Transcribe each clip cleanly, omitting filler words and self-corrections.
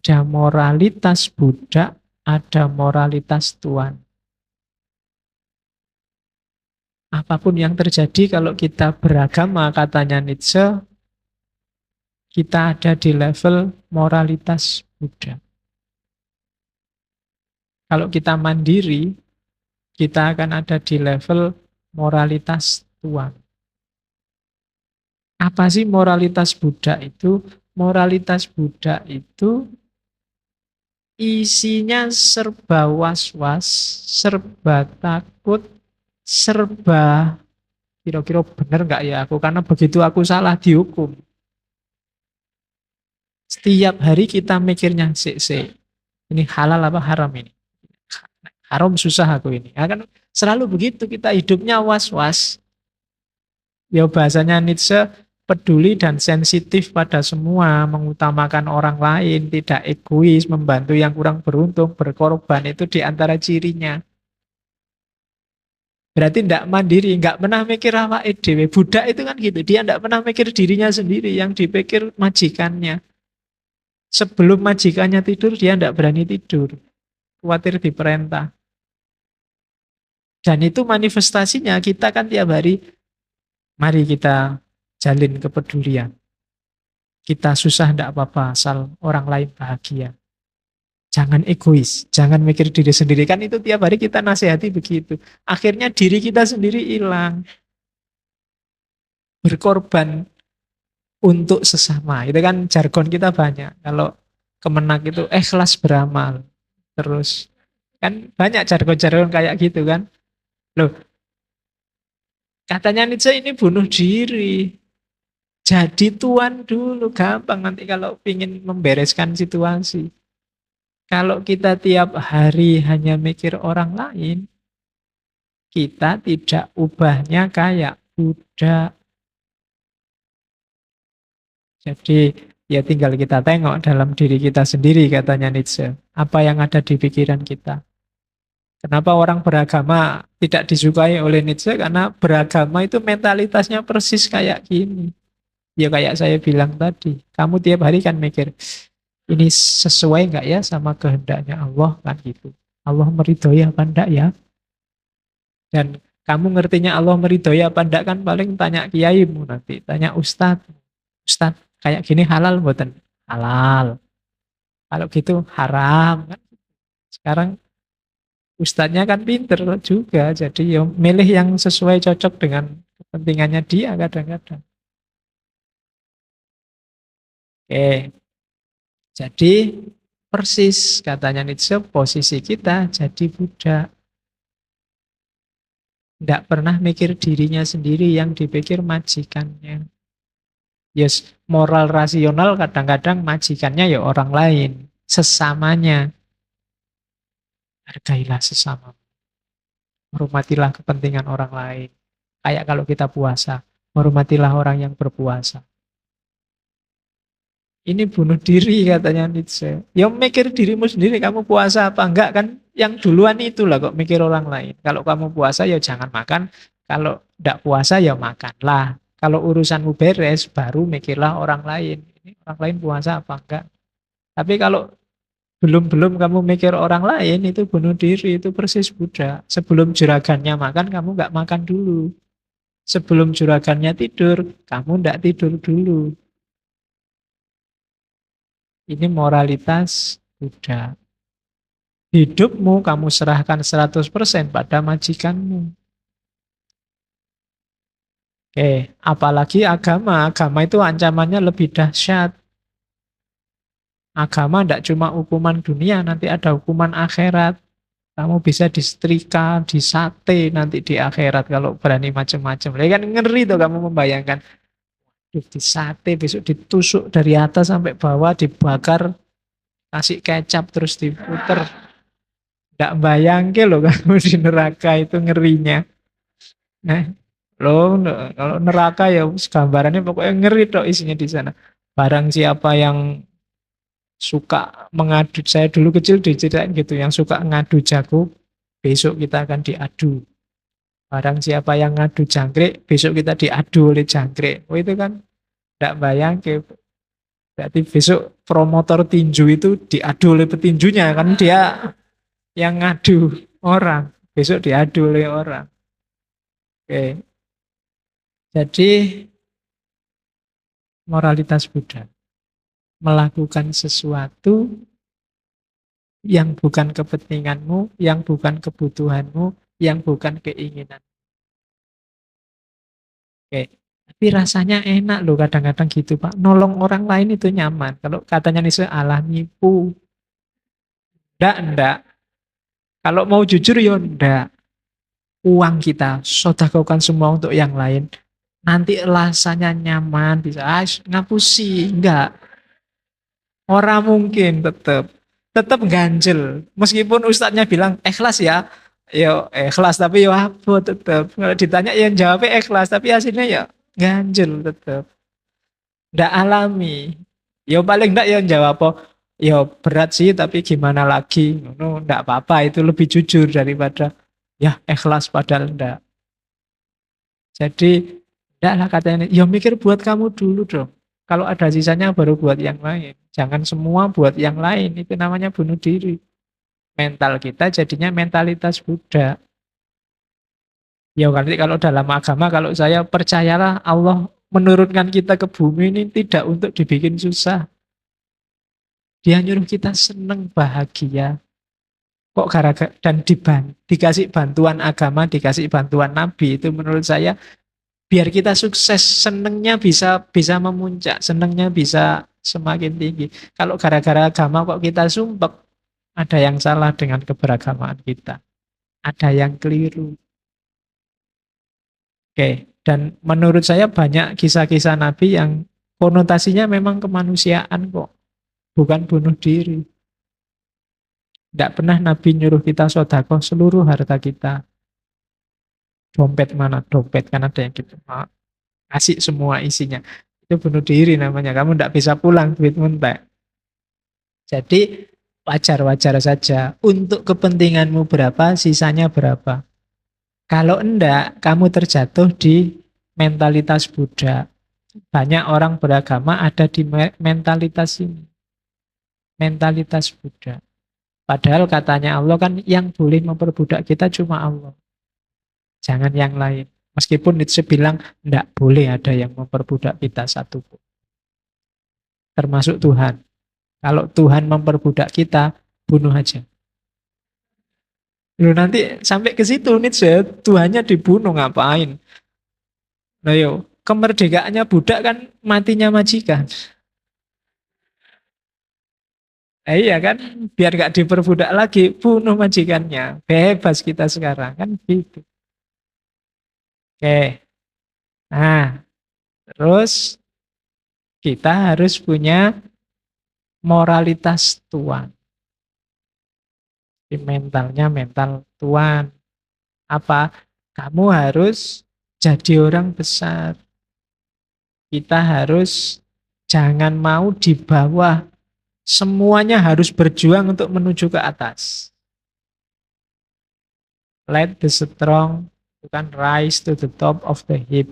Ada moralitas budak, ada moralitas tuan. Apapun yang terjadi kalau kita beragama, katanya Nietzsche, kita ada di level moralitas budak. Kalau kita mandiri, kita akan ada di level moralitas tuan. Apa sih moralitas budak itu? Moralitas budak itu isinya serba was-was, serba takut, serba kira-kira benar nggak ya aku? Karena begitu aku salah dihukum. Setiap hari kita mikirnya, ini halal apa haram ini? Haram susah aku ini. Ya kan selalu begitu, kita hidupnya was-was. Ya bahasanya Nietzsche, peduli dan sensitif pada semua, mengutamakan orang lain, tidak egois, membantu yang kurang beruntung, berkorban, itu di antara cirinya. Berarti tidak mandiri, nggak pernah mikir awake dhewe. Budak itu kan gitu, dia tidak pernah mikir dirinya sendiri, yang dipikir majikannya. Sebelum majikannya tidur, dia tidak berani tidur. Khawatir diperintah. Dan itu manifestasinya, kita kan tiap hari, mari kita jalin kepedulian. Kita susah tidak apa-apa, asal orang lain bahagia. Jangan egois, jangan mikir diri sendiri. Kan itu tiap hari kita nasihati begitu. Akhirnya diri kita sendiri hilang. Berkorban untuk sesama. Itu kan jargon kita banyak. Kalau Kemenak itu ikhlas beramal. Terus kan banyak jargon-jargon kayak gitu kan. Loh, katanya Nietzsche ini bunuh diri. Jadi tuan dulu, gampang nanti kalau ingin membereskan situasi. Kalau kita tiap hari hanya mikir orang lain, kita tidak ubahnya kayak budak. Jadi ya tinggal kita tengok dalam diri kita sendiri, katanya Nietzsche. Apa yang ada di pikiran kita. Kenapa orang beragama tidak disukai oleh Nietzsche? Karena beragama itu mentalitasnya persis kayak gini. Ya kayak saya bilang tadi, kamu tiap hari kan mikir, ini sesuai nggak ya sama kehendaknya Allah, kan gitu. Allah meridhoi apa enggak ya? Dan kamu ngertinya Allah meridhoi apa enggak kan paling tanya kiaimu nanti, tanya ustadz. Ustadz, kayak gini halal buatan? Halal. Kalau gitu haram kan. Sekarang ustadznya kan pinter juga, jadi ya milih yang sesuai cocok dengan kepentingannya dia kadang-kadang. Oke, jadi persis katanya Nietzsche, posisi kita jadi budak. Tidak pernah mikir dirinya sendiri, yang dipikir majikannya. Yes, moral rasional kadang-kadang majikannya ya orang lain, sesamanya. Hargailah sesama, hormatilah kepentingan orang lain. Kayak kalau kita puasa, hormatilah orang yang berpuasa. Ini bunuh diri katanya Nietzsche. Ya mikir dirimu sendiri, kamu puasa apa enggak kan? Yang duluan itulah kok mikir orang lain. Kalau kamu puasa ya jangan makan, kalau enggak puasa ya makanlah. Kalau urusanmu beres, baru mikirlah orang lain. Ini orang lain puasa apa enggak. Tapi kalau belum kamu mikir orang lain, itu bunuh diri, itu persis budak. Sebelum juragannya makan, kamu enggak makan dulu. Sebelum juragannya tidur, kamu enggak tidur dulu. Ini moralitas budak. Hidupmu kamu serahkan 100% pada majikanmu. Oke, apalagi agama. Agama itu ancamannya lebih dahsyat. Agama tidak cuma hukuman dunia, nanti ada hukuman akhirat. Kamu bisa disetrika, disate nanti di akhirat kalau berani macam-macam. Kan ngeri tuh kamu membayangkan. Di sate, besok ditusuk dari atas sampai bawah, dibakar, kasih kecap terus diputer. Tidak bayangke loh kamu di neraka itu ngerinya. Nah, loh kalau neraka ya gambarannya pokoknya ngeri toh isinya di sana. Barang siapa yang suka mengadu, saya dulu kecil diceritain gitu, yang suka ngadu jago, besok kita akan diadu. Barang siapa yang ngadu jangkrik, besok kita diadu oleh jangkrik. Oh itu kan tidak bayang ke Berarti besok promotor tinju itu diadu oleh petinjunya, kan dia yang ngadu orang. Besok diadu oleh orang. Oke, jadi moralitas Buddha. Melakukan sesuatu yang bukan kepentinganmu, yang bukan kebutuhanmu, yang bukan keinginan. Oke. Tapi rasanya enak loh kadang-kadang gitu Pak. Nolong orang lain itu nyaman. Kalau katanya nih Allah nipu. Enggak. Kalau mau jujur ya enggak. Uang kita, sedekahkan semua untuk yang lain. Nanti rasanya nyaman, bisa ngapusi. Enggak. Orang mungkin tetap ganjel. Meskipun ustadznya bilang ikhlas ya, yo ikhlas tapi yo apa tetap. Kalau ditanya yang jawabnya ikhlas tapi hasilnya ya ganjel tetap. Ndak alami. Yo paling ndak yang jawab apa? Yo berat sih tapi gimana lagi? No, ndak apa-apa itu lebih jujur daripada ya ikhlas padahal ndak. Jadi ndak lah katanya. Yo mikir buat kamu dulu dong. Kalau ada sisanya baru buat yang lain. Jangan semua buat yang lain. Itu namanya bunuh diri. Mental kita jadinya mentalitas Buddha. Ya nanti kalau dalam agama, kalau saya percayalah Allah menurunkan kita ke bumi ini tidak untuk dibikin susah. Dia nyuruh kita seneng, bahagia. Kok gara-gara dan dikasih bantuan agama, dikasih bantuan Nabi, itu menurut saya biar kita sukses, senengnya bisa memuncak, senengnya bisa semakin tinggi. Kalau gara-gara agama kok kita sumpek, ada yang salah dengan keberagamaan kita. Ada yang keliru. Oke, dan menurut saya banyak kisah-kisah Nabi yang konotasinya memang kemanusiaan kok, bukan bunuh diri. Tidak pernah Nabi nyuruh kita sedekah seluruh harta kita. Dompet mana dompet, kan ada yang gitu. Kasih semua isinya. Itu bunuh diri namanya. Kamu tidak bisa pulang duit muntah. Jadi wajar-wajar saja. Untuk kepentinganmu berapa, sisanya berapa. Kalau enggak, kamu terjatuh di mentalitas Buddha. Banyak orang beragama ada di mentalitas ini. Mentalitas Buddha. Padahal katanya Allah kan yang boleh memperbudak kita cuma Allah. Jangan yang lain. Meskipun Nietzsche bilang enggak boleh ada yang memperbudak kita satupun. Termasuk Tuhan. Kalau Tuhan memperbudak kita, bunuh aja. Lu nanti sampai ke situ Nietzsche, Tuhannya dibunuh ngapain? Nah yo, kemerdekaannya budak kan matinya majikan. Iya kan, biar gak diperbudak lagi, bunuh majikannya. Bebas kita sekarang kan gitu. Oke, nah terus kita harus punya moralitas tuan. Di mentalnya mental tuan. Apa? Kamu harus jadi orang besar. Kita harus jangan mau di bawah. Semuanya harus berjuang untuk menuju ke atas. Let the strong bukan rise to the top of the heap.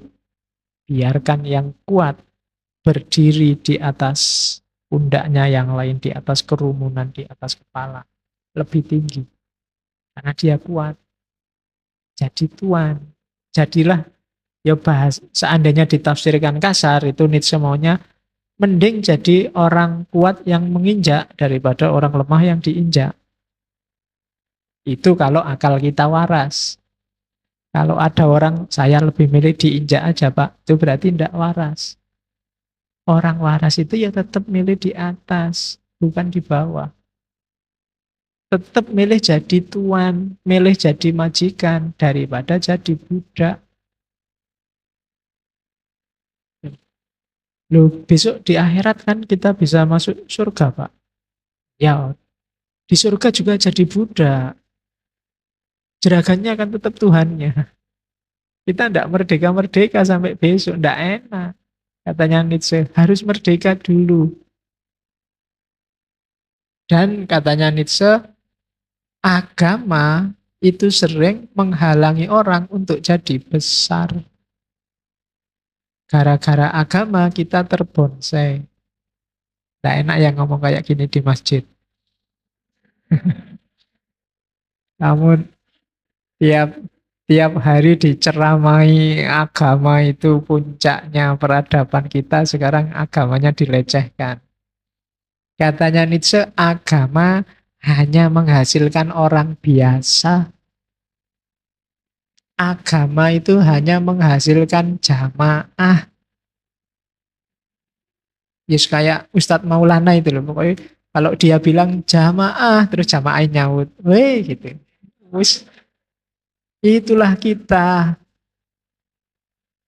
Biarkan yang kuat berdiri di atas pundaknya yang lain, di atas kerumunan, di atas kepala. Lebih tinggi. Karena dia kuat. Jadi tuan. Jadilah, ya bahas, seandainya ditafsirkan kasar, itu Nietzsche maunya, mending jadi orang kuat yang menginjak daripada orang lemah yang diinjak. Itu kalau akal kita waras. Kalau ada orang, saya lebih milih diinjak aja Pak, itu berarti tidak waras. Orang waras itu ya tetap milih di atas, bukan di bawah. Tetap milih jadi tuan, milih jadi majikan, daripada jadi budak. Loh, besok di akhirat kan kita bisa masuk surga, Pak. Ya, di surga juga jadi budak. Jeragannya kan tetap Tuhannya. Kita tidak merdeka-merdeka sampai besok, tidak enak. Katanya Nietzsche, harus merdeka dulu. Dan katanya Nietzsche, agama itu sering menghalangi orang untuk jadi besar. Gara-gara agama kita terbonsai. Nggak enak yang ngomong kayak gini di masjid. Kamu tiap tiap hari diceramai agama itu puncaknya peradaban kita, sekarang agamanya dilecehkan. Katanya Nietzsche, agama hanya menghasilkan orang biasa. Agama itu hanya menghasilkan jamaah. Yes, kayak Ustadz Maulana itu loh. Pokoknya kalau dia bilang jamaah, terus jamaah nyaut. Weh gitu. Wis, itulah kita.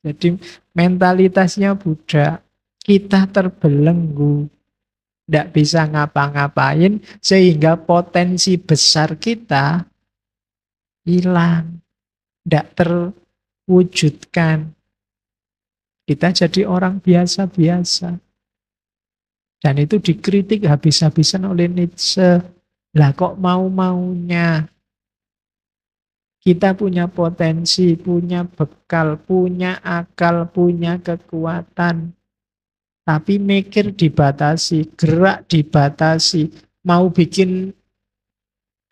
Jadi mentalitasnya Buddha. Kita terbelenggu. Tidak bisa ngapa-ngapain. Sehingga potensi besar kita hilang. Tidak terwujudkan. Kita jadi orang biasa-biasa. Dan itu dikritik habis-habisan oleh Nietzsche. Lah kok mau-maunya? Kita punya potensi, punya bekal, punya akal, punya kekuatan. Tapi mikir dibatasi, gerak dibatasi. Mau bikin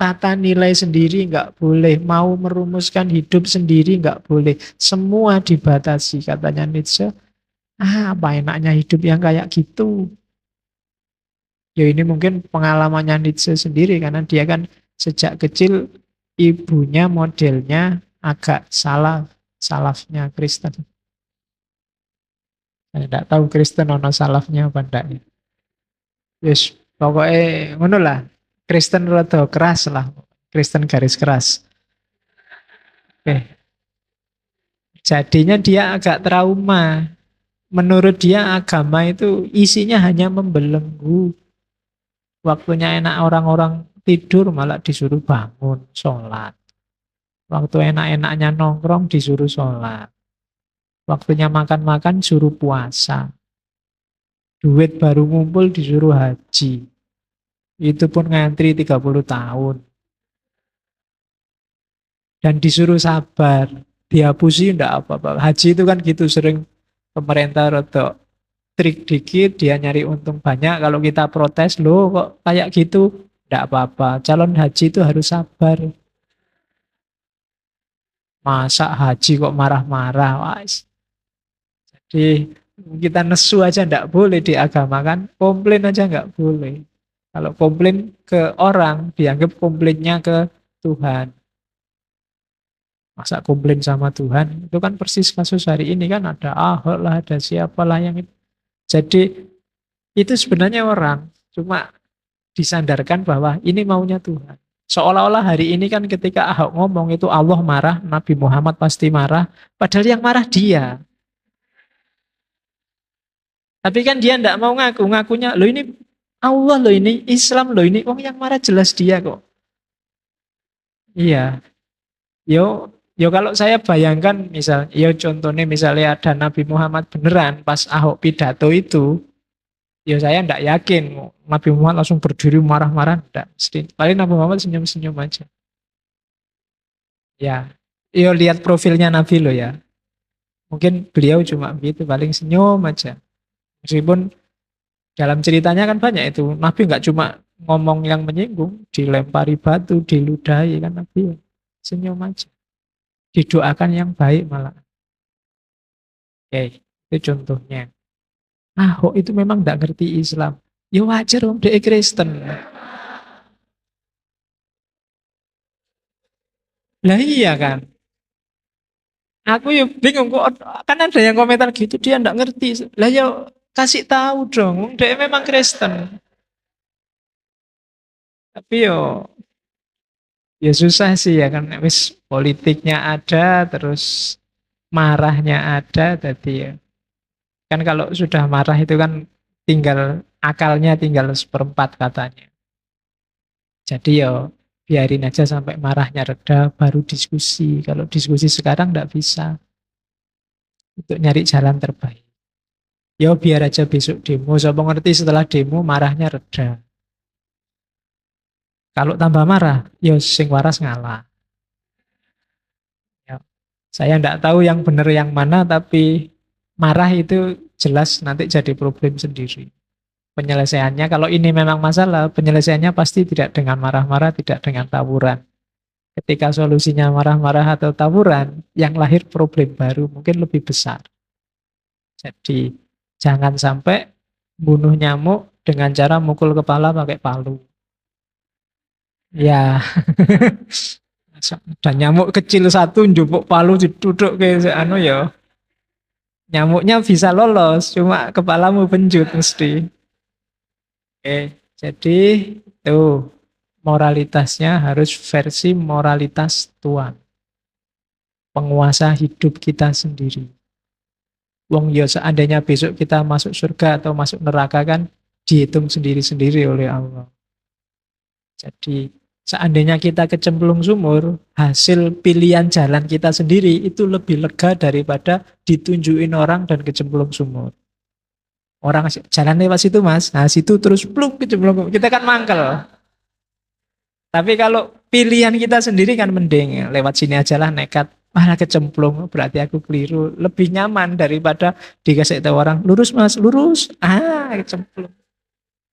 tata nilai sendiri nggak boleh. Mau merumuskan hidup sendiri nggak boleh. Semua dibatasi, katanya Nietzsche. Apa enaknya hidup yang kayak gitu? Ya ini mungkin pengalamannya Nietzsche sendiri, karena dia kan sejak kecil ibunya modelnya agak salafnya Kristen. Saya tidak tahu Kristen ono salafnya apa enggak ya. Yes, pokoknya ngono lah. Kristen rada keras lah. Kristen garis keras. Oke. Jadinya dia agak trauma. Menurut dia agama itu isinya hanya membelenggu. Waktunya enak orang-orang tidur malah disuruh bangun, sholat. Waktu enak-enaknya nongkrong disuruh sholat. Waktunya makan-makan suruh puasa. Duit baru ngumpul disuruh haji. Itu pun ngantri 30 tahun. Dan disuruh sabar. Dihapusi enggak apa-apa. Haji itu kan gitu, sering pemerintah rada trik dikit, dia nyari untung banyak. Kalau kita protes, loh kok kayak gitu? Enggak apa-apa. Calon haji itu harus sabar. Masa haji kok marah-marah? Wah, jadi kita nesu aja enggak boleh di agama kan. Komplain aja enggak boleh. Kalau komplain ke orang, dianggap komplainnya ke Tuhan. Masa komplain sama Tuhan? Itu kan persis kasus hari ini kan, ada Ahok lah, ada siapalah yang itu. Jadi itu sebenarnya orang cuma disandarkan bahwa ini maunya Tuhan. Seolah-olah hari ini kan ketika Ahok ngomong itu Allah marah, Nabi Muhammad pasti marah, padahal yang marah dia. Tapi kan dia tidak mau ngaku, ngakunya lo ini Allah lo ini, Islam lo ini, yang marah jelas dia kok. Iya, yo kalau saya bayangkan misal, yo contohnya misalnya ada Nabi Muhammad beneran pas Ahok pidato itu, yo saya ndak yakin Nabi Muhammad langsung berdiri marah-marah, ndak mesti. Paling Nabi Muhammad senyum-senyum aja. Ya, yo lihat profilnya Nabi lo ya. Mungkin beliau cuma begitu, paling senyum aja. Meskipun dalam ceritanya kan banyak itu, Nabi nggak cuma ngomong yang menyinggung, dilempari batu, diludahi kan Nabi senyum aja. Didoakan yang baik malah. Oke, itu contohnya. Ahok itu memang tidak ngerti Islam. Ya wajar om dia Kristen. Lah iya kan. Aku ya bingung kok, kan ada yang komentar gitu dia tidak ngerti. Lah ya kasih tahu dong, dia memang Kristen. Tapi ya susah sih ya kan, wis politiknya ada, terus marahnya ada, tadi ya. Kan kalau sudah marah itu kan tinggal akalnya tinggal seperempat katanya. Jadi biarin aja sampai marahnya reda baru diskusi. Kalau diskusi sekarang nggak bisa, untuk nyari jalan terbaik. Biar aja besok demo. Siapa ngerti setelah demo marahnya reda. Kalau tambah marah, sing waras ngalah. Ya, saya nggak tahu yang benar yang mana, tapi marah itu jelas nanti jadi problem sendiri. Penyelesaiannya, kalau ini memang masalah, penyelesaiannya pasti tidak dengan marah-marah, tidak dengan tawuran. Ketika solusinya marah-marah atau tawuran, yang lahir problem baru mungkin lebih besar. Jadi jangan sampai bunuh nyamuk dengan cara mukul kepala pakai palu. Ya, dan nyamuk kecil satu njupuk palu diduduk ke anu ya. Nyamuknya bisa lolos, cuma kepalamu penjut mesti. Oke, jadi tuh moralitasnya harus versi moralitas Tuhan, penguasa hidup kita sendiri. Wong ya seandainya besok kita masuk surga atau masuk neraka kan dihitung sendiri-sendiri oleh Allah. Jadi seandainya kita kecemplung sumur, hasil pilihan jalan kita sendiri itu lebih lega daripada ditunjukin orang dan kecemplung sumur. Orang jalan lewat situ mas, nah situ terus plung kecemplung, kita kan mangkel. Tapi kalau pilihan kita sendiri kan mending lewat sini aja lah nekat, malah kecemplung berarti aku keliru, lebih nyaman daripada dikasih tahu orang lurus mas, lurus, kecemplung.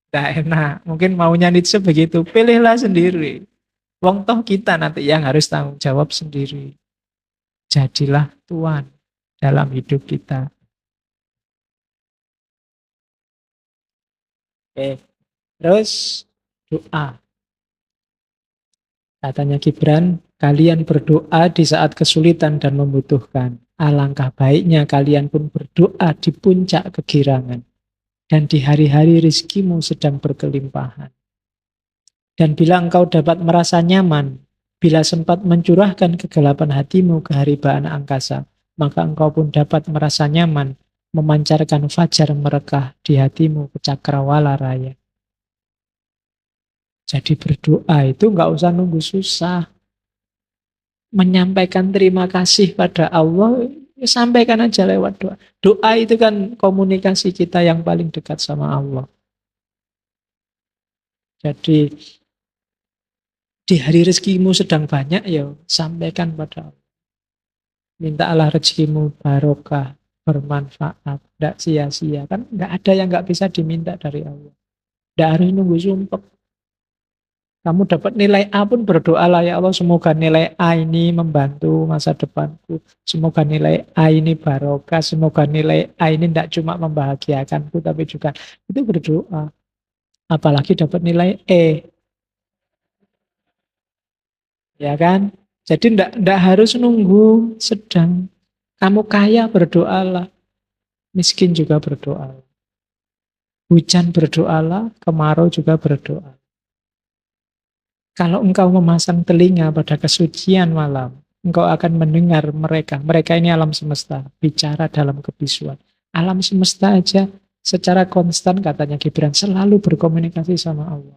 Nggak enak, mungkin maunya Nietzsche begitu, pilihlah sendiri. Wong toh kita nanti yang harus tanggung jawab sendiri. Jadilah Tuhan dalam hidup kita. Oke, terus doa. Katanya Gibran, kalian berdoa di saat kesulitan dan membutuhkan. Alangkah baiknya kalian pun berdoa di puncak kegirangan. Dan di hari-hari rizkimu sedang berkelimpahan. Dan bila engkau dapat merasa nyaman, bila sempat mencurahkan kegelapan hatimu ke haribaan angkasa, maka engkau pun dapat merasa nyaman, memancarkan fajar merekah di hatimu ke cakrawala raya. Jadi berdoa itu nggak usah nunggu susah. Menyampaikan terima kasih pada Allah, ya sampaikan aja lewat doa. Doa itu kan komunikasi kita yang paling dekat sama Allah. Jadi di hari rezekimu sedang banyak, ya sampaikan pada Allah. Minta Allah rezekimu barokah, bermanfaat, tidak sia-sia. Kan nggak ada yang nggak bisa diminta dari Allah. Tidak harus nunggu sumpah. Kamu dapat nilai A pun berdoalah, ya Allah semoga nilai A ini membantu masa depanku. Semoga nilai A ini barokah. Semoga nilai A ini tidak cuma membahagiakanku tapi juga itu berdoa. Apalagi dapat nilai E. Ya kan? Jadi tidak harus nunggu sedang. Kamu kaya berdoalah. Miskin juga berdoa. Hujan berdoalah, kemarau juga berdoa. Kalau engkau memasang telinga pada kesucian malam, engkau akan mendengar mereka. Mereka ini alam semesta, bicara dalam kebisuan. Alam semesta aja secara konstan katanya Gibran selalu berkomunikasi sama Allah.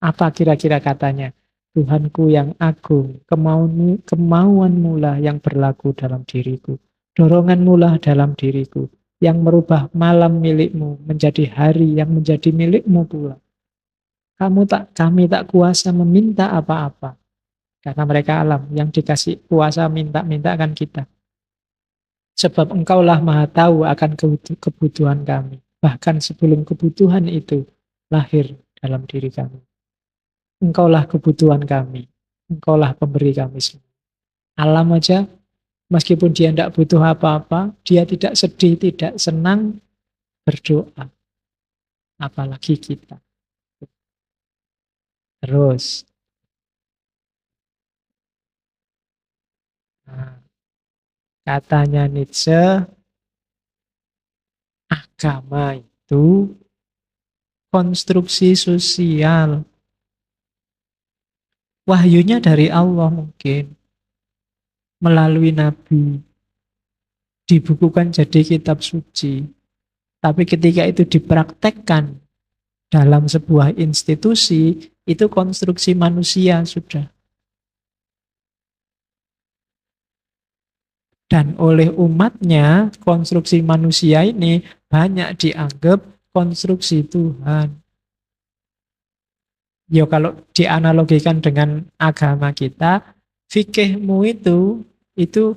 Apa kira-kira katanya? Tuhanku yang agung, kemauanmu lah yang berlaku dalam diriku. Doronganmu lah dalam diriku, yang merubah malam milikmu menjadi hari yang menjadi milikmu pula. Kami tak kuasa meminta apa-apa. Karena mereka alam, yang dikasih kuasa minta-minta kan kita. Sebab engkaulah maha tahu akan kebutuhan kami. Bahkan sebelum kebutuhan itu lahir dalam diri kami. Engkaulah kebutuhan kami. Engkaulah pemberi kami semua. Alam aja, meskipun dia tidak butuh apa-apa, dia tidak sedih, tidak senang, berdoa. Apalagi kita. Terus, nah, katanya Nietzsche, agama itu konstruksi sosial. Wahyunya dari Allah mungkin. Melalui Nabi. Dibukukan jadi kitab suci. Tapi ketika itu dipraktekkan dalam sebuah institusi, itu konstruksi manusia sudah. Dan oleh umatnya, konstruksi manusia ini banyak dianggap konstruksi Tuhan. Ya kalau dianalogikan dengan agama kita, fikihmu itu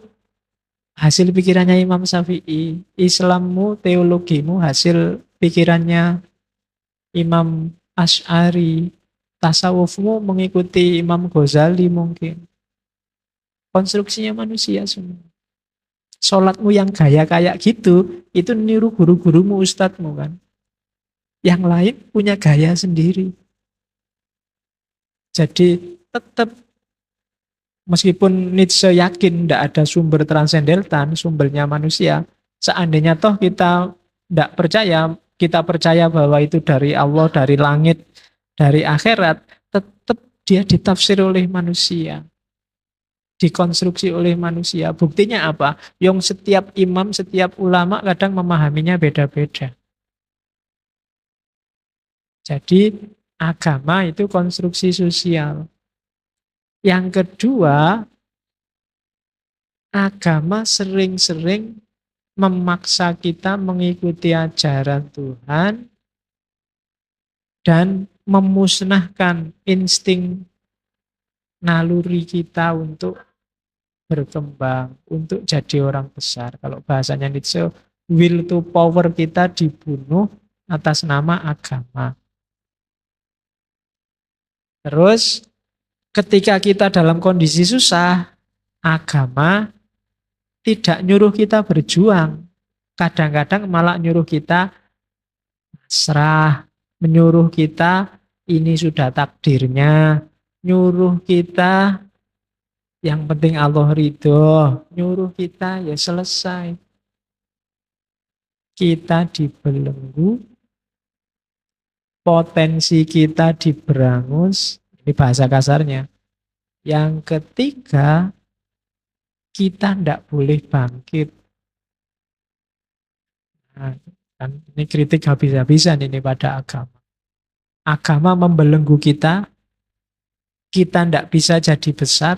hasil pikirannya Imam Syafi'i. Islammu, teologimu hasil pikirannya Imam Asy'ari, tasawufmu mengikuti Imam Ghazali mungkin. Konstruksinya manusia semua. Sholatmu yang gaya kayak gitu, itu niru guru-gurumu, ustadzmu kan. Yang lain punya gaya sendiri. Jadi tetap meskipun Nietzsche yakin tidak ada sumber transendental, sumbernya manusia, seandainya toh kita tidak percaya, kita percaya bahwa itu dari Allah, dari langit, dari akhirat, tetap dia ditafsir oleh manusia, dikonstruksi oleh manusia. Buktinya apa? Yang setiap imam, setiap ulama kadang memahaminya beda-beda. Jadi agama itu konstruksi sosial. Yang kedua, agama sering-sering memaksa kita mengikuti ajaran Tuhan dan memusnahkan insting naluri kita untuk berkembang, untuk jadi orang besar. Kalau bahasanya Nietzsche, will to power kita dibunuh atas nama agama. Terus ketika kita dalam kondisi susah, agama tidak nyuruh kita berjuang. Kadang-kadang malah nyuruh kita pasrah, menyuruh kita ini sudah takdirnya, nyuruh kita yang penting Allah ridho, nyuruh kita ya selesai. Kita dibelenggu, potensi kita diberangus, ini bahasa kasarnya. Yang ketiga, kita tidak boleh bangkit. Nah, kan ini kritik habis-habisan ini pada agama. Agama membelenggu kita tidak bisa jadi besar.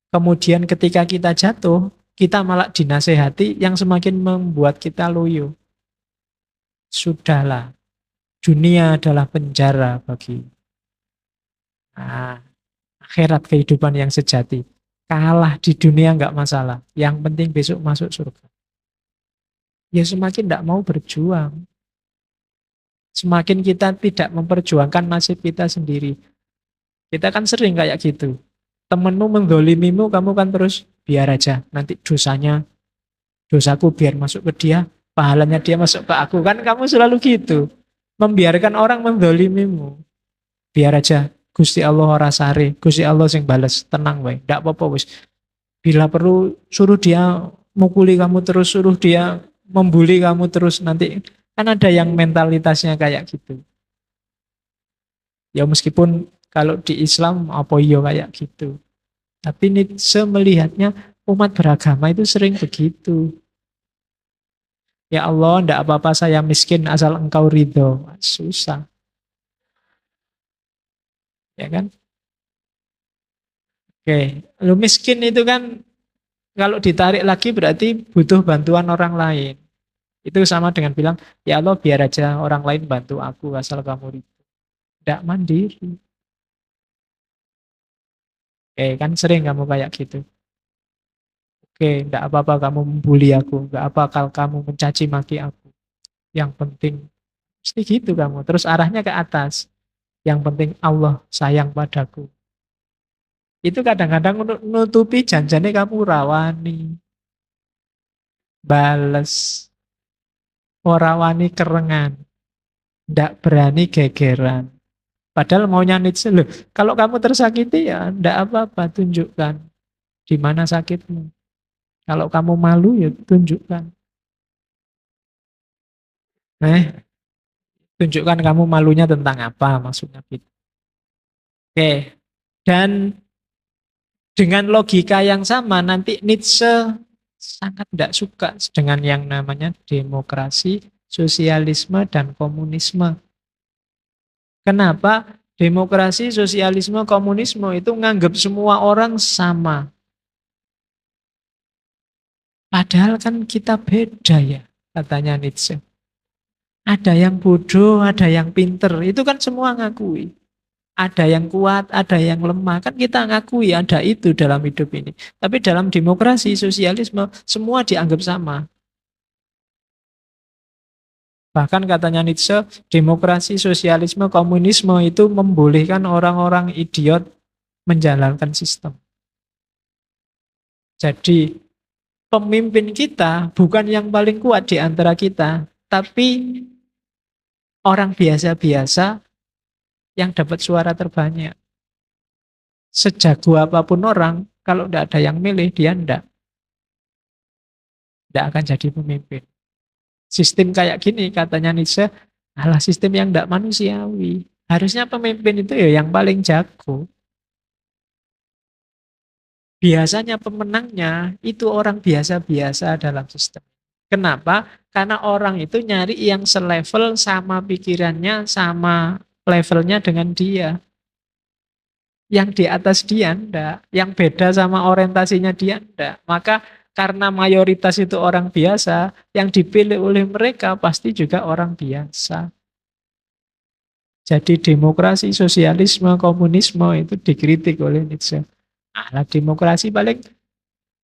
Kemudian ketika kita jatuh, kita malah dinasehati yang semakin membuat kita loyo. Sudahlah, dunia adalah penjara bagi akhirat kehidupan yang sejati. Kalah di dunia nggak masalah. Yang penting besok masuk surga. Ya semakin tidak mau berjuang. Semakin kita tidak memperjuangkan nasib kita sendiri. Kita kan sering kayak gitu. Temenmu mendolimimu, kamu kan terus biar aja. Nanti dosaku biar masuk ke dia, pahalanya dia masuk ke aku. Kan kamu selalu gitu. Membiarkan orang mendolimimu. Biar aja. Gusti Allah ora sare, Gusti Allah sing bales, tenang wae, ndak apa-apa wis. Bila perlu suruh dia mukuli kamu terus, suruh dia membuli kamu terus, nanti kan ada yang mentalitasnya kayak gitu. Ya meskipun kalau di Islam apa iya kayak gitu. Tapi Nietzsche melihatnya umat beragama itu sering begitu. Ya Allah, ndak apa-apa saya miskin asal engkau ridho. Susah. Ya kan? Oke, lu miskin itu kan kalau ditarik lagi berarti butuh bantuan orang lain. Itu sama dengan bilang, ya Allah biar aja orang lain bantu aku asal kamu ridho. Tidak mandiri. Oke, kan sering kamu kayak gitu. Oke, tidak apa-apa kamu membuli aku. Tidak apa kalau kamu mencaci maki aku. Yang penting, mesti gitu kamu. Terus arahnya ke atas. Yang penting Allah sayang padaku. Itu kadang-kadang untuk nutupi janjane kamu rawani. Bales. Ora wani kerengan. Ndak berani gegeran. Padahal maunya Nietzsche, loh, kalau kamu tersakiti ya ndak apa-apa, tunjukkan di mana sakitmu. Kalau kamu malu ya tunjukkan. Tunjukkan kamu malunya tentang apa maksudnya gitu. Oke. Dan dengan logika yang sama nanti Nietzsche sangat tidak suka dengan yang namanya demokrasi, sosialisme, dan komunisme. Kenapa? Demokrasi, sosialisme, komunisme itu nganggap semua orang sama. Padahal kan kita beda ya, katanya Nietzsche. Ada yang bodoh, ada yang pinter. Itu kan semua ngakui. Ada yang kuat, ada yang lemah. Kan kita ngakui ada itu dalam hidup ini. Tapi dalam demokrasi, sosialisme, semua dianggap sama. Bahkan katanya Nietzsche, demokrasi, sosialisme, komunisme itu membolehkan orang-orang idiot menjalankan sistem. Jadi pemimpin kita bukan yang paling kuat di antara kita, tapi orang biasa-biasa yang dapat suara terbanyak. Sejago apapun orang, kalau tidak ada yang milih, dia tidak akan jadi pemimpin. Sistem kayak gini, katanya Nietzsche, adalah sistem yang tidak manusiawi. Harusnya pemimpin itu ya yang paling jago. Biasanya pemenangnya itu orang biasa-biasa dalam sistem. Kenapa? Karena orang itu nyari yang selevel sama pikirannya, sama levelnya dengan dia. Yang di atas dia enggak, yang beda sama orientasinya dia enggak. Maka karena mayoritas itu orang biasa, yang dipilih oleh mereka pasti juga orang biasa. Jadi demokrasi, sosialisme, komunisme itu dikritik oleh Nietzsche. Nah, demokrasi paling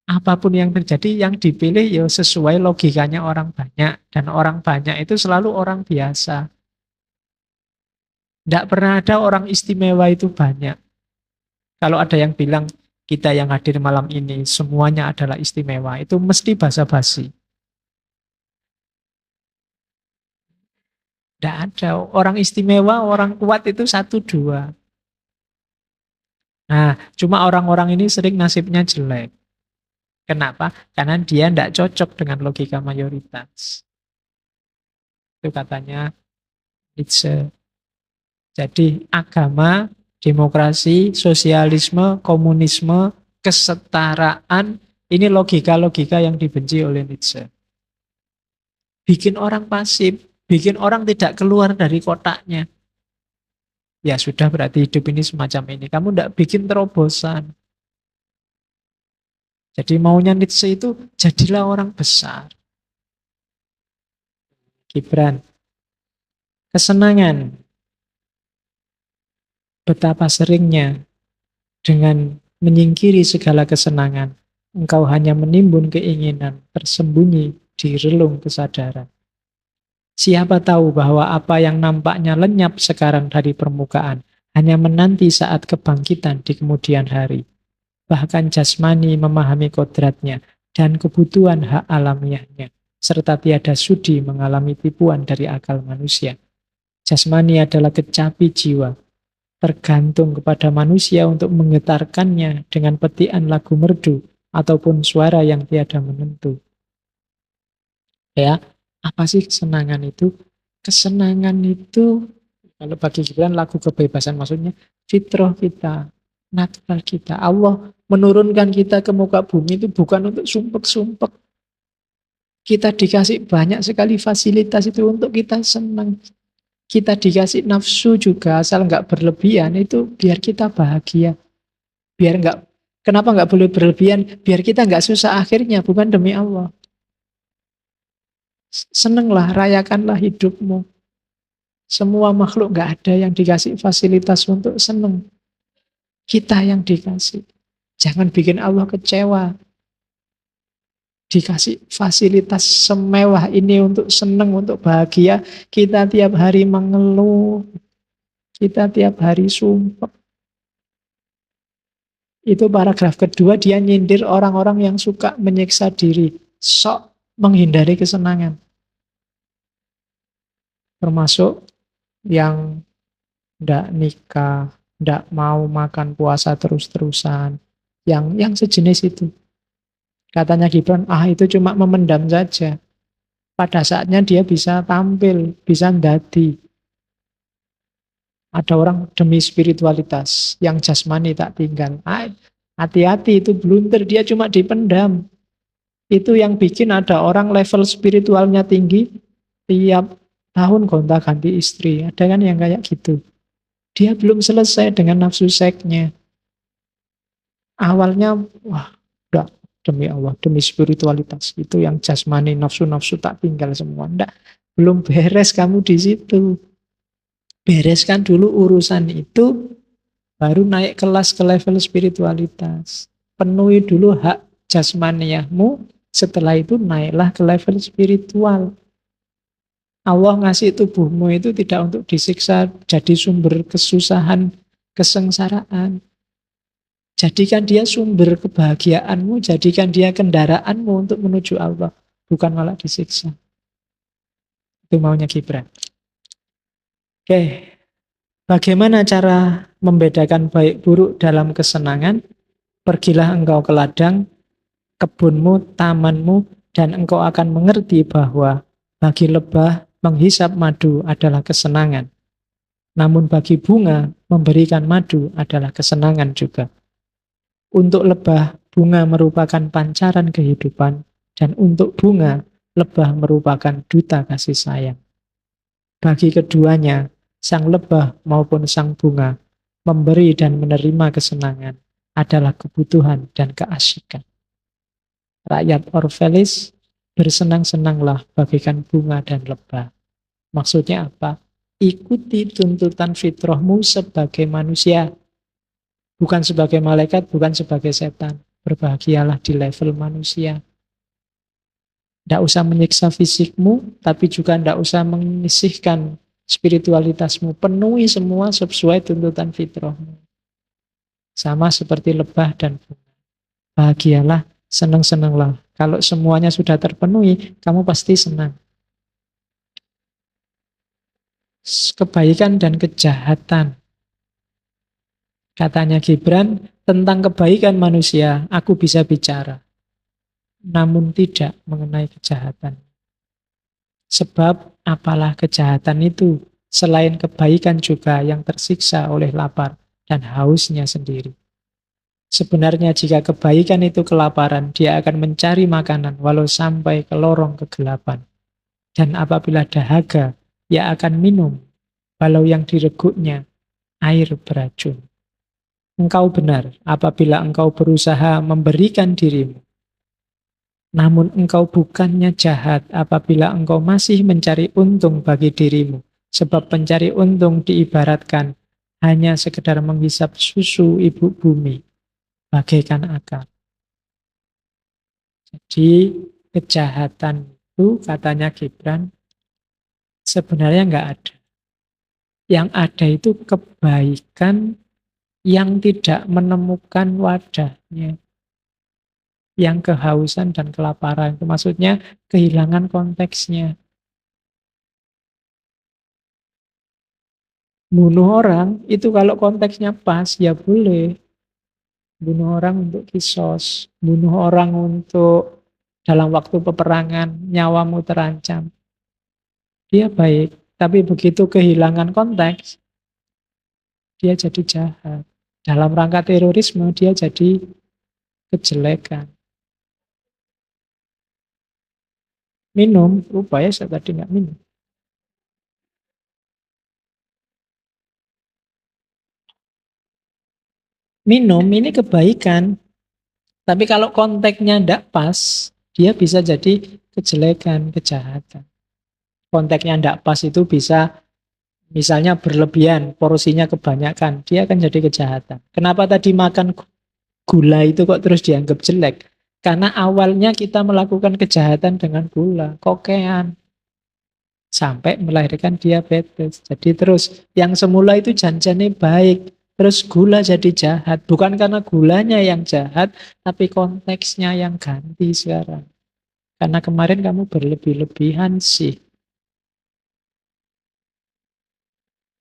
apapun yang terjadi yang dipilih ya sesuai logikanya orang banyak. Dan orang banyak itu selalu orang biasa. Tidak pernah ada orang istimewa itu banyak. Kalau ada yang bilang kita yang hadir malam ini semuanya adalah istimewa, itu mesti basa-basi. Tidak ada orang istimewa, orang kuat itu satu dua. Nah, cuma orang-orang ini sering nasibnya jelek. Kenapa? Karena dia tidak cocok dengan logika mayoritas. Itu katanya Nietzsche. Jadi agama, demokrasi, sosialisme, komunisme, kesetaraan, ini logika-logika yang dibenci oleh Nietzsche. Bikin orang pasif, bikin orang tidak keluar dari kotaknya. Ya sudah, berarti hidup ini semacam ini. Kamu tidak bikin terobosan. Jadi maunya Nietzsche itu jadilah orang besar. Gibran, kesenangan. Betapa seringnya dengan menyingkiri segala kesenangan, engkau hanya menimbun keinginan tersembunyi di relung kesadaran. Siapa tahu bahwa apa yang nampaknya lenyap sekarang dari permukaan hanya menanti saat kebangkitan di kemudian hari. Bahkan jasmani memahami kodratnya dan kebutuhan hak alamiahnya, serta tiada sudi mengalami tipuan dari akal manusia. Jasmani adalah kecapi jiwa, tergantung kepada manusia untuk menggetarkannya dengan petian lagu merdu ataupun suara yang tiada menentu. Ya, apa sih kesenangan itu? Kesenangan itu, kalau bagi Gibran lagu kebebasan maksudnya fitrah kita, natural kita. Allah menurunkan kita ke muka bumi itu bukan untuk sumpek-sumpek. Kita dikasih banyak sekali fasilitas itu untuk kita senang. Kita dikasih nafsu juga, asal nggak berlebihan itu biar kita bahagia. Biar nggak, kenapa nggak boleh berlebihan? Biar kita nggak susah akhirnya, bukan demi Allah. Senenglah, rayakanlah hidupmu. Semua makhluk nggak ada yang dikasih fasilitas untuk seneng. Kita yang dikasih. Jangan bikin Allah kecewa. Dikasih fasilitas semewah ini untuk seneng, untuk bahagia. Kita tiap hari mengeluh. Kita tiap hari sumpah. Itu paragraf kedua, dia nyindir orang-orang yang suka menyiksa diri. Sok menghindari kesenangan. Termasuk yang ndak nikah, ndak mau makan puasa terus-terusan, yang sejenis itu. Katanya Gibran, itu cuma memendam saja. Pada saatnya dia bisa tampil, bisa ndadi. Ada orang demi spiritualitas, yang jasmani tak tinggal. Hati-hati, itu blunder, dia cuma dipendam. Itu yang bikin ada orang level spiritualnya tinggi, tiap tahun gonta-ganti istri. Ada kan yang kayak gitu. Dia belum selesai dengan nafsu seksnya. Awalnya, wah, udah demi Allah, demi spiritualitas. Itu yang jasmani, nafsu-nafsu tak tinggal semua. Nggak, belum beres kamu di situ. Bereskan dulu urusan itu, baru naik kelas ke level spiritualitas. Penuhi dulu hak jasmaniahmu, setelah itu naiklah ke level spiritual. Allah ngasih tubuhmu itu tidak untuk disiksa, jadi sumber kesusahan, kesengsaraan. Jadikan dia sumber kebahagiaanmu, jadikan dia kendaraanmu untuk menuju Allah, bukan malah disiksa. Itu maunya Gibran. Oke, bagaimana cara membedakan baik buruk dalam kesenangan? Pergilah engkau ke ladang, kebunmu, tamanmu, dan engkau akan mengerti bahwa bagi lebah menghisap madu adalah kesenangan. Namun bagi bunga memberikan madu adalah kesenangan juga. Untuk lebah, bunga merupakan pancaran kehidupan, dan untuk bunga, lebah merupakan duta kasih sayang. Bagi keduanya, sang lebah maupun sang bunga, memberi dan menerima kesenangan adalah kebutuhan dan keasyikan. Rakyat Orphelis, bersenang-senanglah bagaikan bunga dan lebah. Maksudnya apa? Ikuti tuntutan fitrahmu sebagai manusia. Bukan sebagai malaikat, bukan sebagai setan. Berbahagialah di level manusia. Tidak usah menyiksa fisikmu, tapi juga tidak usah menyisihkan spiritualitasmu. Penuhi semua sesuai tuntutan fitrahmu. Sama seperti lebah dan bunga. Bahagialah, senang-senanglah. Kalau semuanya sudah terpenuhi, kamu pasti senang. Kebaikan dan kejahatan. Katanya Gibran, tentang kebaikan manusia, aku bisa bicara. Namun tidak mengenai kejahatan. Sebab apalah kejahatan itu, selain kebaikan juga yang tersiksa oleh lapar dan hausnya sendiri. Sebenarnya jika kebaikan itu kelaparan, dia akan mencari makanan walau sampai ke lorong kegelapan. Dan apabila dahaga, ia akan minum, walau yang direguknya air beracun. Engkau benar apabila engkau berusaha memberikan dirimu. Namun engkau bukannya jahat apabila engkau masih mencari untung bagi dirimu. Sebab pencari untung diibaratkan hanya sekedar menghisap susu ibu bumi, bagaikan akar. Jadi kejahatan itu katanya Gibran sebenarnya nggak ada. Yang ada itu kebaikan yang tidak menemukan wadahnya. Yang kehausan dan kelaparan. Itu maksudnya kehilangan konteksnya. Bunuh orang, itu kalau konteksnya pas, ya boleh. Bunuh orang untuk kisos. Bunuh orang untuk dalam waktu peperangan, nyawamu terancam. Dia baik. Tapi begitu kehilangan konteks, dia jadi jahat. Dalam rangka terorisme, dia jadi kejelekan. Minum, rupanya saya tadi nggak minum. Minum ini kebaikan, tapi kalau konteksnya tidak pas, dia bisa jadi kejelekan, kejahatan. Konteksnya tidak pas itu bisa misalnya berlebihan, porsinya kebanyakan, dia akan jadi kejahatan. Kenapa tadi makan gula itu kok terus dianggap jelek? Karena awalnya kita melakukan kejahatan dengan gula, kokean, sampai melahirkan diabetes. Jadi terus yang semula itu janjinya baik, terus gula jadi jahat. Bukan karena gulanya yang jahat, tapi konteksnya yang ganti sekarang. Karena kemarin kamu berlebih-lebihan sih.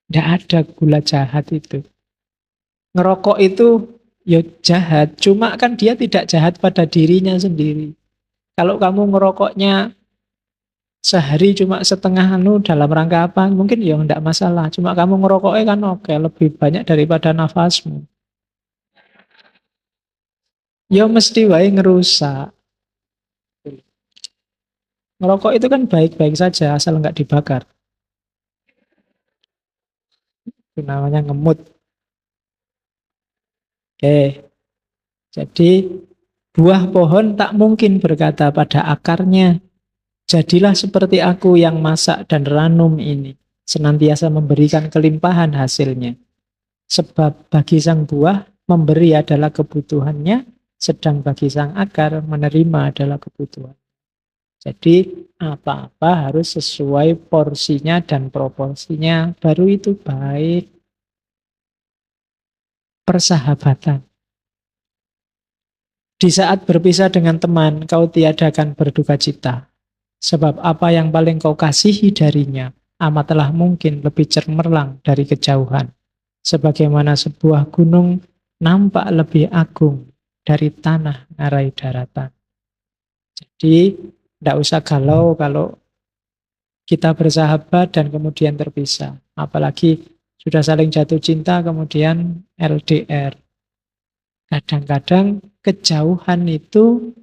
Tidak ada gula jahat itu. Ngerokok itu ya jahat, cuma kan dia tidak jahat pada dirinya sendiri. Kalau kamu ngerokoknya sehari cuma setengah dalam rangka apa, mungkin ya enggak masalah. Cuma kamu ngerokoknya kan oke, lebih banyak daripada nafasmu. Ya mesti wae ngerusak. Ngerokok itu kan baik-baik saja asal enggak dibakar. Itu namanya ngemut. Oke. Jadi buah pohon tak mungkin berkata pada akarnya, jadilah seperti aku yang masak dan ranum ini, senantiasa memberikan kelimpahan hasilnya. Sebab bagi sang buah, memberi adalah kebutuhannya, sedang bagi sang akar, menerima adalah kebutuhan. Jadi apa-apa harus sesuai porsinya dan proporsinya, baru itu baik. Persahabatan. Di saat berpisah dengan teman, kau tiadakan berduka cita. Sebab apa yang paling kau kasihi darinya, amatlah mungkin lebih cemerlang dari kejauhan. Sebagaimana sebuah gunung nampak lebih agung dari tanah ngarai daratan. Jadi, tidak usah galau kalau kita bersahabat dan kemudian terpisah. Apalagi sudah saling jatuh cinta, kemudian LDR. Kadang-kadang kejauhan itu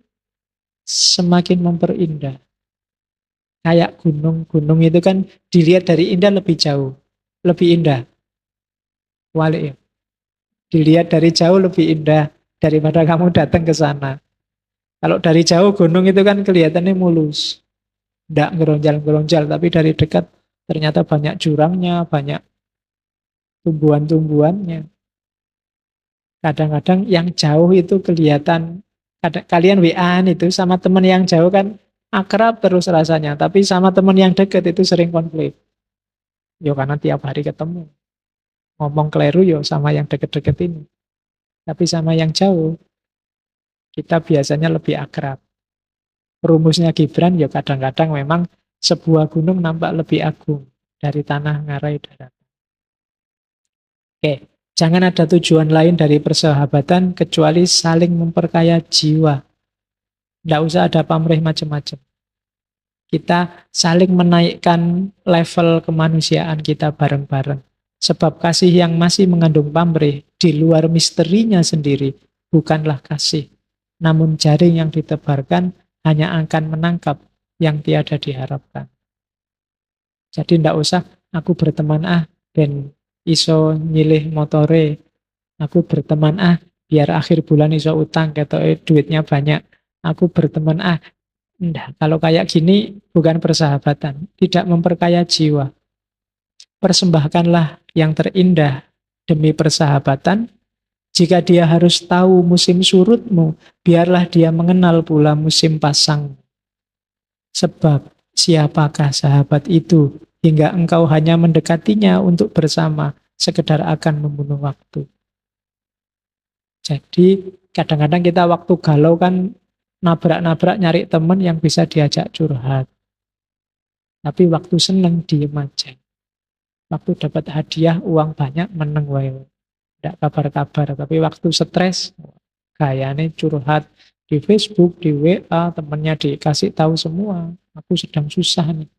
semakin memperindah. Kayak gunung itu kan dilihat dari indah lebih jauh, lebih indah. Walik ya. Dilihat dari jauh lebih indah daripada kamu datang ke sana. Kalau dari jauh gunung itu kan kelihatannya mulus, tidak ngeronjal-ngeronjal, tapi dari dekat ternyata banyak jurangnya, banyak tumbuhan-tumbuhannya. Kadang-kadang yang jauh itu kelihatan, kalian WA-an itu sama teman yang jauh kan akrab terus rasanya, tapi sama teman yang dekat itu sering konflik. Yo karena tiap hari ketemu. Ngomong keliru yo sama yang deket-deket ini. Tapi sama yang jauh, kita biasanya lebih akrab. Rumusnya Gibran ya kadang-kadang memang sebuah gunung nampak lebih agung dari tanah ngarai darat. Oke, jangan ada tujuan lain dari persahabatan kecuali saling memperkaya jiwa. Tidak usah ada pamrih macam-macam. Kita saling menaikkan level kemanusiaan kita bareng-bareng. Sebab kasih yang masih mengandung pamrih di luar misterinya sendiri bukanlah kasih. Namun jaring yang ditebarkan hanya akan menangkap yang tiada diharapkan. Jadi tidak usah aku berteman ben iso nyilih motore. Aku berteman biar akhir bulan iso utang ketoke duitnya banyak. Aku berteman Nah, kalau kayak gini bukan persahabatan, tidak memperkaya jiwa. Persembahkanlah yang terindah demi persahabatan. Jika dia harus tahu musim surutmu, biarlah dia mengenal pula musim pasang. Sebab siapakah sahabat itu hingga engkau hanya mendekatinya untuk bersama, sekedar akan membunuh waktu. Jadi kadang-kadang kita waktu galau kan nabrak-nabrak nyari teman yang bisa diajak curhat. Tapi waktu seneng diem aja. Waktu dapat hadiah uang banyak meneng wae. Tidak kabar-kabar. Tapi waktu stres kayaknya curhat di Facebook, di WA, temennya dikasih tahu semua. Aku sedang susah nih.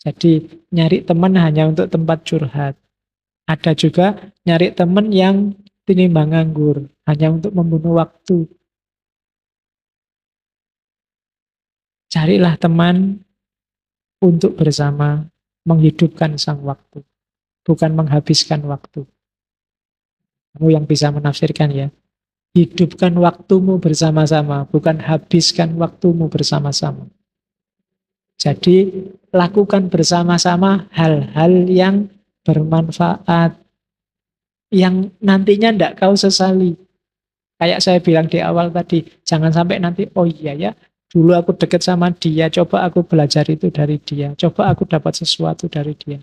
Jadi nyari teman hanya untuk tempat curhat. Ada juga nyari teman yang tinimbang nganggur, hanya untuk membunuh waktu. Carilah teman untuk bersama menghidupkan sang waktu, bukan menghabiskan waktu. Kamu yang bisa menafsirkan ya. Hidupkan waktumu bersama-sama, bukan habiskan waktumu bersama-sama. Jadi lakukan bersama-sama hal-hal yang bermanfaat, yang nantinya tidak kau sesali. Kayak saya bilang di awal tadi, jangan sampai nanti, oh iya ya, dulu aku deket sama dia, coba aku belajar itu dari dia, coba aku dapat sesuatu dari dia.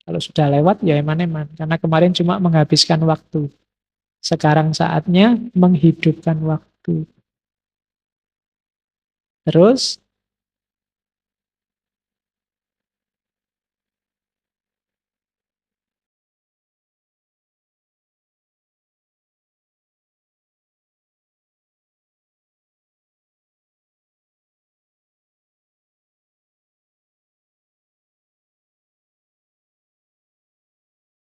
Kalau sudah lewat, ya eman-eman. Karena kemarin cuma menghabiskan waktu. Sekarang saatnya menghidupkan waktu. Terus,